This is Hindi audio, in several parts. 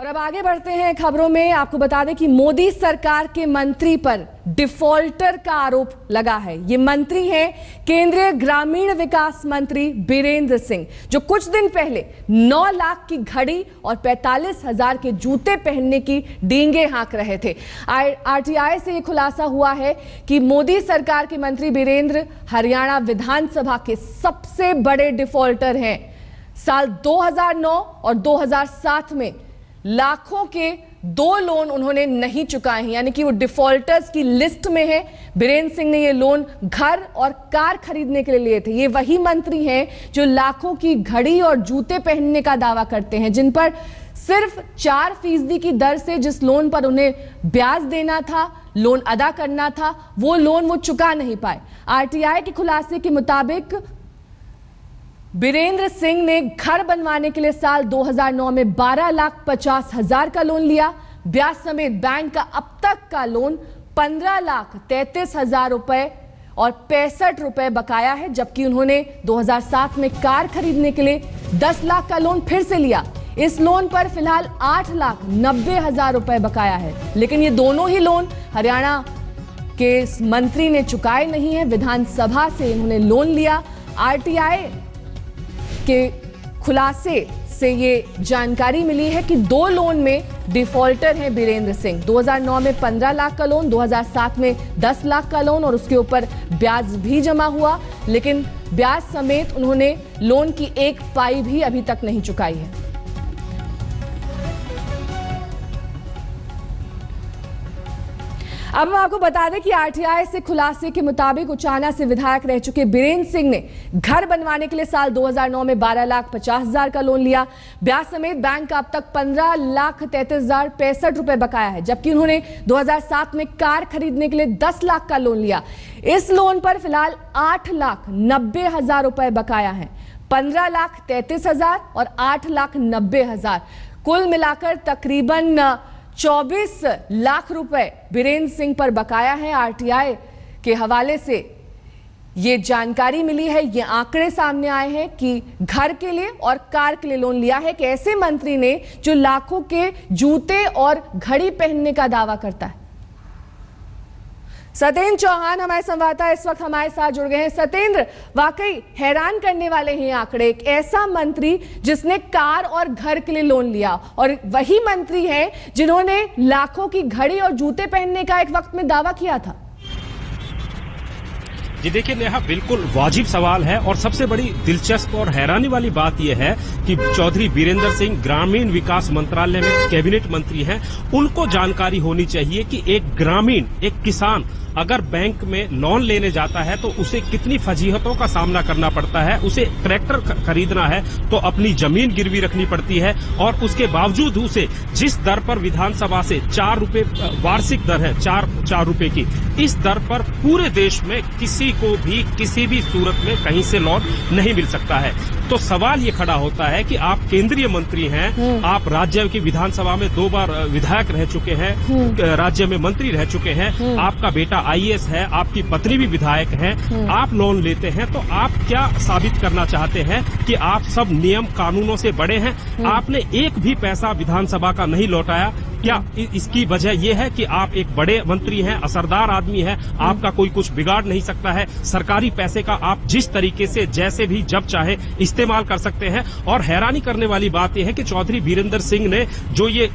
और अब आगे बढ़ते हैं खबरों में। आपको बता दें कि मोदी सरकार के मंत्री पर डिफॉल्टर का आरोप लगा है। ये मंत्री हैं केंद्रीय ग्रामीण विकास मंत्री बीरेंद्र सिंह, जो कुछ दिन पहले 9 लाख की घड़ी और 45,000 के जूते पहनने की डींगे हाँक रहे थे। आरटीआई से ये खुलासा हुआ है कि मोदी सरकार के मंत्री बीरेंद्र हरियाणा विधानसभा के सबसे बड़े डिफॉल्टर हैं। साल 2009 और 2007 में लाखों के 2 लोन उन्होंने नहीं चुकाए हैं, यानी कि वो डिफॉल्टर्स की लिस्ट में है। बीरेंद्र सिंह ने ये लोन घर और कार खरीदने के लिए लिए थे। ये वही मंत्री हैं जो लाखों की घड़ी और जूते पहनने का दावा करते हैं, जिन पर सिर्फ 4% की दर से जिस लोन पर उन्हें ब्याज देना था, लोन अदा करना था, वो लोन वो चुका नहीं पाए। आरटीआई के खुलासे के मुताबिक बीरेंद्र सिंह ने घर बनवाने के लिए साल 2009 में 12,50,000 का लोन लिया। ब्याज समेत बैंक का अब तक का लोन 15,33,000 रुपए और 65 रुपए बकाया है, जबकि उन्होंने 2007 में कार खरीदने के लिए 10 लाख का लोन फिर से लिया। इस लोन पर फिलहाल 8,90,000 रुपए बकाया है, लेकिन ये दोनों ही लोन हरियाणा के मंत्री ने चुकाए नहीं है। विधानसभा से इन्होंने लोन लिया। आरटीआई के खुलासे से ये जानकारी मिली है कि 2 लोन में डिफॉल्टर हैं बीरेंद्र सिंह। 2009 में 15 लाख का लोन, 2007 में 10 लाख का लोन और उसके ऊपर ब्याज भी जमा हुआ, लेकिन ब्याज समेत उन्होंने लोन की 1 पाई भी अभी तक नहीं चुकाई है। अब हम आपको बता दें कि आरटीआई से खुलासे के मुताबिक उचाना से विधायक रह चुके बीरेंद्र सिंह ने घर बनवाने के लिए साल 2009 में 12,50,000 का लोन लिया। ब्याज समेत बैंक का अब तक 15,33,065 रुपए बकाया है, जबकि उन्होंने 2007 में कार खरीदने के लिए 10 लाख का लोन लिया। इस लोन पर फिलहाल 8,90,000 रुपए बकाया है। 15,33,000 और 8,90,000 कुल मिलाकर तकरीबन 24 लाख रुपए बीरेंद्र सिंह पर बकाया है। आरटीआई के हवाले से ये जानकारी मिली है, ये आंकड़े सामने आए हैं कि घर के लिए और कार के लिए लोन लिया है। कि ऐसे मंत्री ने जो लाखों के जूते और घड़ी पहनने का दावा करता है। सत्येंद्र चौहान हमारे संवाददाता इस वक्त हमारे साथ जुड़ गए हैं। सत्येंद्र, वाकई हैरान करने वाले हैं आंकड़े। एक ऐसा मंत्री जिसने कार और घर के लिए लोन लिया, और वही मंत्री हैं जिन्होंने लाखों की घड़ी और जूते पहनने का एक वक्त में दावा किया था। जी देखिए नेहा, बिल्कुल वाजिब सवाल है और सबसे बड़ी दिलचस्प और हैरानी वाली बात यह है कि चौधरी बीरेंद्र सिंह ग्रामीण विकास मंत्रालय में कैबिनेट मंत्री हैं। उनको जानकारी होनी चाहिए कि एक ग्रामीण, एक किसान अगर बैंक में लोन लेने जाता है तो उसे कितनी फजीहतों का सामना करना पड़ता है। उसे ट्रैक्टर खरीदना है तो अपनी जमीन गिरवी रखनी पड़ती है, और उसके बावजूद उसे जिस दर पर विधानसभा से 4 रुपए वार्षिक दर है, 4 रुपए की, इस दर पर पूरे देश में किसी को भी किसी भी सूरत में कहीं से लोन नहीं मिल सकता है। तो सवाल ये खड़ा होता है कि आप केंद्रीय मंत्री हैं, आप राज्य की विधानसभा में 2 बार विधायक रह चुके हैं, राज्य में मंत्री रह चुके हैं, आपका बेटा आईएएस है, आपकी पत्नी भी विधायक है, आप लोन लेते हैं तो आप क्या साबित करना चाहते हैं कि आप सब नियम कानूनों से बड़े हैं? आपने एक भी पैसा विधानसभा का नहीं लौटाया। क्या इसकी वजह यह है कि आप एक बड़े मंत्री हैं, असरदार आदमी हैं, आपका कोई कुछ बिगाड़ नहीं सकता है? सरकारी पैसे का आप जिस तरीके से जैसे भी जब चाहे इस्तेमाल कर सकते हैं। और हैरानी करने वाली बात यह है कि चौधरी बीरेंद्र सिंह ने जो ये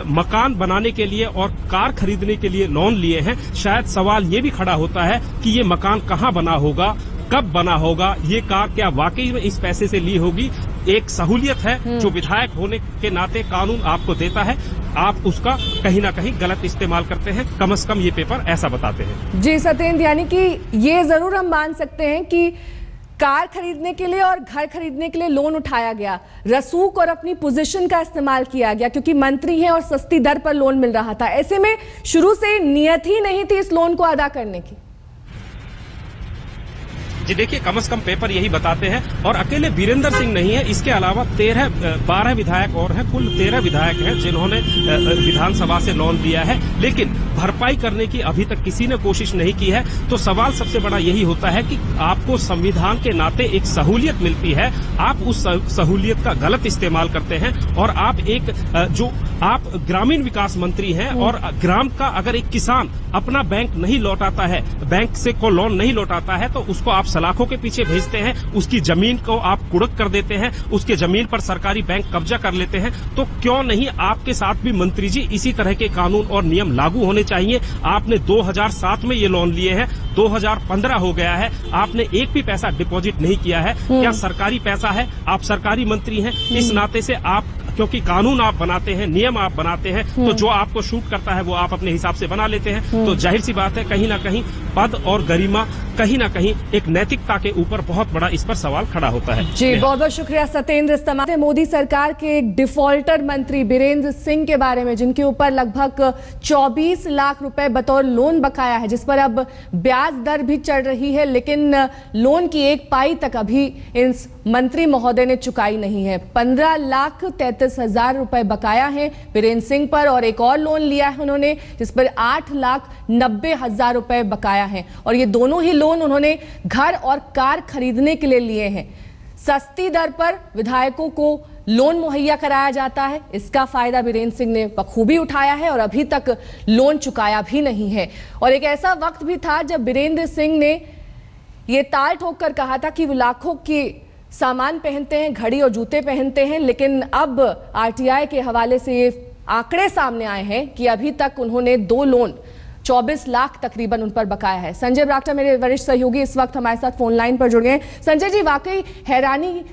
मकान बनाने के लिए और कार खरीदने के लिए लोन लिए हैं, शायद सवाल ये भी खड़ा होता है कि ये मकान कहाँ बना होगा, कब बना होगा, ये कार क्या वाकई में इस पैसे से ली होगी? एक सहूलियत है जो विधायक होने के नाते कानून आपको देता है, आप उसका कहीं ना कहीं गलत इस्तेमाल करते हैं। कम से कम ये पेपर ऐसा बताते हैं। जी सत्येंद्र, यानी कि ये जरूर हम मान सकते हैं कि कार खरीदने के लिए और घर खरीदने के लिए लोन उठाया गया, रसूख और अपनी पोजीशन का इस्तेमाल किया गया, क्योंकि मंत्री हैं और सस्ती दर पर लोन मिल रहा था। ऐसे में शुरू से नियत ही नहीं थी इस लोन को अदा करने की। जी देखिए, कम से कम पेपर यही बताते हैं, और अकेले वीरेंद्र सिंह नहीं है, इसके अलावा 12 विधायक और हैं, कुल 13 विधायक हैं जिन्होंने विधानसभा से लोन लिया है, लेकिन भरपाई करने की अभी तक किसी ने कोशिश नहीं की है। तो सवाल सबसे बड़ा यही होता है कि आपको संविधान के नाते एक सहूलियत मिलती है, आप उस सहूलियत का गलत इस्तेमाल करते हैं, और आप ग्रामीण विकास मंत्री हैं, और ग्राम का अगर एक किसान अपना बैंक नहीं लौटाता है, बैंक से को लोन नहीं लौटाता है, तो उसको आप सलाखों के पीछे भेजते हैं, उसकी जमीन को आप कुड़क कर देते हैं, उसके जमीन पर सरकारी बैंक कब्जा कर लेते हैं। तो क्यों नहीं आपके साथ भी मंत्री जी इसी तरह के कानून और नियम लागू होने चाहिए। आपने 2007 में ये लोन लिए हैं, 2015 हो गया है, आपने एक भी पैसा डिपॉजिट नहीं किया है। क्या सरकारी पैसा है? आप सरकारी मंत्री हैं, इस नाते से आप, क्योंकि कानून आप बनाते हैं, नियम आप बनाते हैं, तो जो आपको शूट करता है वो आप अपने हिसाब से बना लेते हैं। तो जाहिर सी बात है, कहीं ना कहीं पद और गरिमा, कहीं ना कहीं एक नैतिकता के ऊपर बहुत बड़ा इस पर सवाल खड़ा होता है। जी बहुत बहुत शुक्रिया सत्येंद्र। इस्तेमाल मोदी सरकार के एक डिफॉल्टर मंत्री बीरेंद्र सिंह के बारे में, जिनके ऊपर लगभग 24 लाख रुपए बतौर लोन बकाया है, जिस पर अब ब्याज दर भी चढ़ रही है, लेकिन लोन की एक पाई तक अभी इस मंत्री महोदय ने चुकाई नहीं है। 15,33,000 रुपए बकाया है बीरेंद्र सिंह पर, और एक और लोन लिया है उन्होंने जिस पर 8,90,000 रुपए बकाया है, और ये दोनों ही लोन उन्होंने घर और कार खरीदने के लिए लिए हैं। सस्ती दर पर विधायकों को लोन मुहैया कराया जाता है, इसका फायदा बीरेंद्र सिंह ने बखूबी उठाया है और अभी तक लोन चुकाया भी नहीं है। और एक ऐसा वक्त भी था जब बीरेंद्र सिंह ने ये ताल ठोक कर कहा था कि वो लाखों के सामान पहनते हैं, घड़ी और जूते पहनते हैं, लेकिन अब आरटीआई के हवाले से ये आंकड़े सामने आए हैं कि अभी तक उन्होंने 2 लोन 24 लाख तकरीबन उन पर बकाया है। संजय बरागटा मेरे वरिष्ठ सहयोगी इस वक्त हमारे साथ फोन लाइन पर जुड़ गए हैं। संजय जी, वाकई हैरानी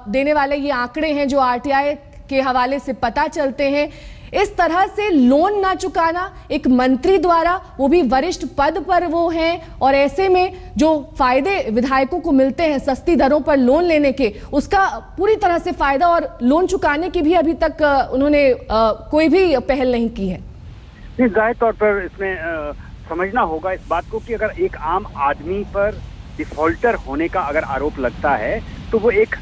देने वाले ये आंकड़े हैं जो आरटीआई के हवाले से पता चलते हैं। इस तरह से लोन ना चुकाना एक मंत्री द्वारा, वो भी वरिष्ठ पद पर वो हैं, और ऐसे में जो फायदे विधायकों को मिलते हैं सस्ती दरों पर लोन लेने के, उसका पूरी तरह से फायदा और लोन चुकाने की भी अभी तक उन्होंने कोई भी पहल नहीं की है। जाहिर तौर पर इसमें समझना होगा इस बात को कि अगर एक आम आदमी पर डिफॉल्टर होने का अगर आरोप लगता है तो वो एक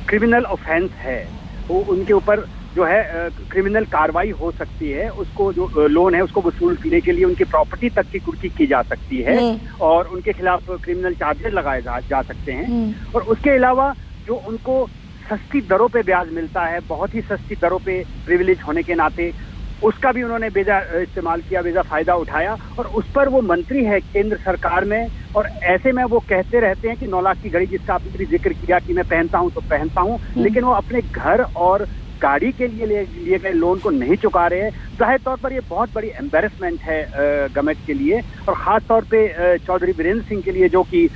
क्रिमिनल ऑफेंस है, वो उनके ऊपर जो है क्रिमिनल कार्रवाई हो सकती है। उसको जो लोन है उसको वसूल करने के लिए उनकी प्रॉपर्टी तक की कुर्की की जा सकती है, और उनके खिलाफ क्रिमिनल चार्जेस लगाए जा सकते हैं। और उसके अलावा जो उनको सस्ती दरों पे ब्याज मिलता है, बहुत ही सस्ती दरों पे प्रिविलेज होने के नाते, उसका भी उन्होंने बेजा इस्तेमाल किया, बेजा फायदा उठाया, और उस पर वो मंत्री है केंद्र सरकार में, और ऐसे में वो कहते रहते हैं कि 9 लाख की घड़ी, जिसका आपने जिक्र किया कि मैं पहनता हूं तो पहनता हूं, लेकिन वो अपने घर और गाड़ी के लिए लिए गए लोन को नहीं चुका रहे हैं। जाहिर तौर पर ये बहुत बड़ी एम्बेरसमेंट है गवर्नमेंट के लिए, और खास तौर पे चौधरी बीरेंद्र सिंह के लिए, जो कि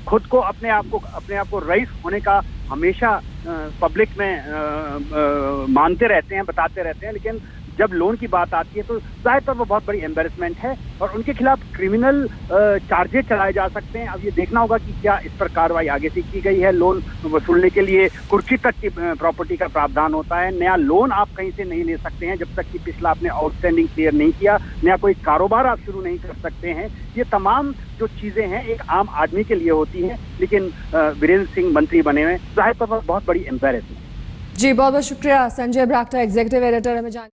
खुद को अपने आप को रईस होने का हमेशा पब्लिक में मानते रहते हैं, बताते रहते हैं, लेकिन जब लोन की बात आती है तो जाहिर तौर पर बहुत बड़ी एम्बेरसमेंट है, और उनके खिलाफ क्रिमिनल चार्जेस चलाए जा सकते हैं। अब ये देखना होगा कि क्या इस पर कार्रवाई आगे से की गई है। लोन वसूलने के लिए कुर्सी तक की प्रॉपर्टी का प्रावधान होता है। नया लोन आप कहीं से नहीं ले सकते हैं जब तक कि पिछला आपने आउटस्टैंडिंग क्लियर नहीं किया, नया कोई कारोबार आप शुरू नहीं कर सकते हैं। ये तमाम जो चीजें हैं एक आम आदमी के लिए होती हैं, लेकिन बीरेंद्र सिंह मंत्री बने हुए, जाहिर तौर पर बहुत बड़ी एम्बेरसमेंट। जी बहुत बहुत शुक्रिया संजय बरागटा, एग्जीक्यूटिव एडिटर हमें जान